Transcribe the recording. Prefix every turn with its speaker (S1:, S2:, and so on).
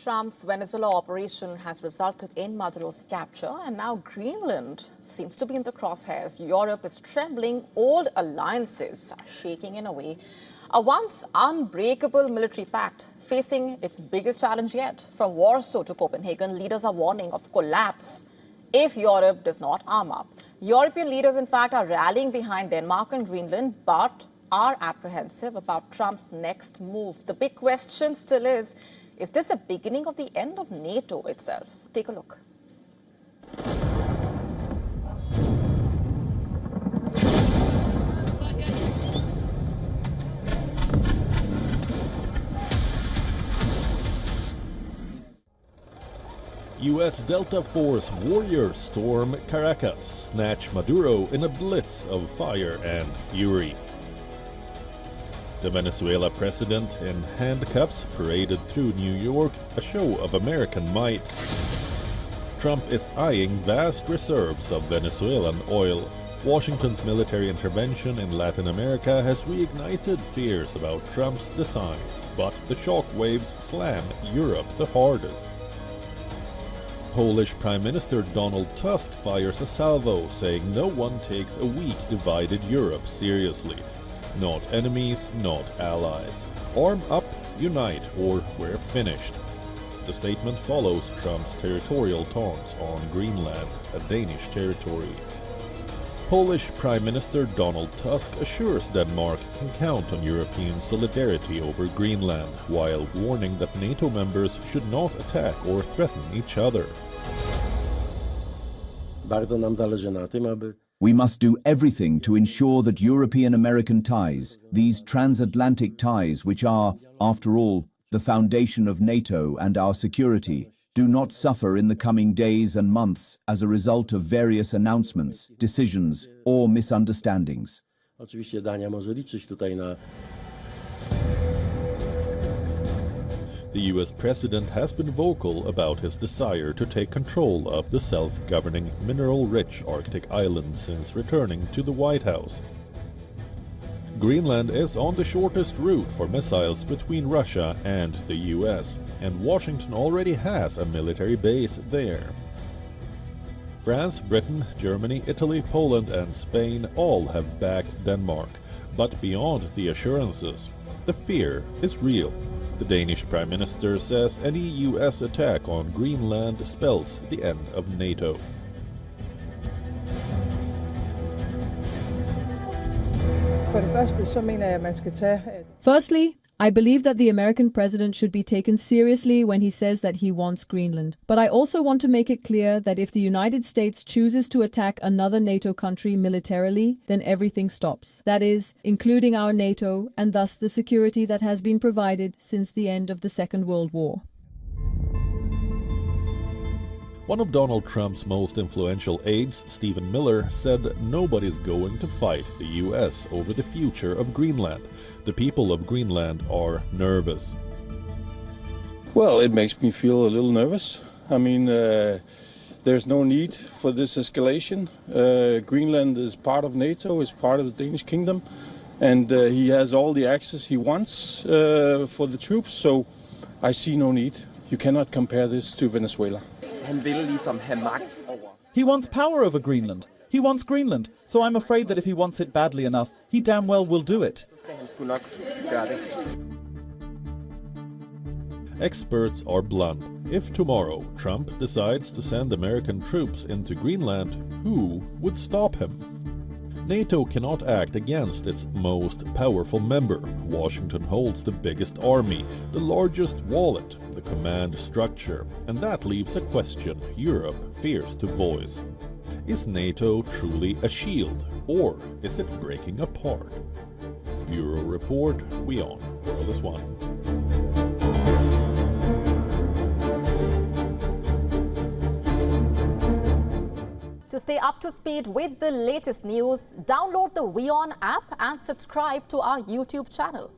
S1: Trump's Venezuela operation has resulted in Maduro's capture, and now Greenland seems to be in the crosshairs. Europe is trembling, old alliances are shaking in a way. A once unbreakable military pact facing its biggest challenge yet. From Warsaw to Copenhagen, leaders are warning of collapse if Europe does not arm up. European leaders, in fact, are rallying behind Denmark and Greenland, but are apprehensive about Trump's next move. The big question still is this the beginning of the end of NATO itself? Take a look.
S2: U.S. Delta Force warriors storm Caracas, snatch Maduro in a blitz of fire and fury. The Venezuela president in handcuffs paraded through New York, a show of American might. Trump is eyeing vast reserves of Venezuelan oil. Washington's military intervention in Latin America has reignited fears about Trump's designs, but the shockwaves slam Europe the hardest. Polish Prime Minister Donald Tusk fires a salvo, saying no one takes a weak, divided Europe seriously. Not enemies, not allies. Arm up, unite, or we're finished. The statement follows Trump's territorial taunts on Greenland, a Danish territory. Polish Prime Minister Donald Tusk assures Denmark can count on European solidarity over Greenland, while warning that NATO members should not attack or threaten each other.
S3: We must do everything to ensure that European-American ties, these transatlantic ties which are, after all, the foundation of NATO and our security, do not suffer in the coming days and months as a result of various announcements, decisions, or misunderstandings.
S2: The U.S. president has been vocal about his desire to take control of the self-governing, mineral-rich Arctic island since returning to the White House. Greenland is on the shortest route for missiles between Russia and the U.S., and Washington already has a military base there. France, Britain, Germany, Italy, Poland and Spain all have backed Denmark, but beyond the assurances, the fear is real. The Danish Prime Minister says any U.S. attack on Greenland spells the end of NATO.
S4: Firstly, I believe that the American president should be taken seriously when he says that he wants Greenland. But I also want to make it clear that if the United States chooses to attack another NATO country militarily, then everything stops. That is, including our NATO and thus the security that has been provided since the end of the Second World War.
S2: One of Donald Trump's most influential aides, Stephen Miller, said nobody's going to fight the U.S. over the future of Greenland. The people of Greenland are nervous.
S5: Well, it makes me feel a little nervous. I mean, there's no need for this escalation. Greenland is part of NATO, is part of the Danish kingdom, and he has all the access he wants for the troops, so I see no need. You cannot compare this to Venezuela.
S6: He wants power over Greenland. He wants Greenland. So I'm afraid that if he wants it badly enough, he damn well will do it.
S2: Experts are blunt. If tomorrow Trump decides to send American troops into Greenland, who would stop him? NATO cannot act against its most powerful member. Washington holds the biggest army, the largest wallet, the command structure, and that leaves a question Europe fears to voice. Is NATO truly a shield, or is it breaking apart? Bureau Report, WION, World is One.
S1: To stay up to speed with the latest news, download the WION app and subscribe to our YouTube channel.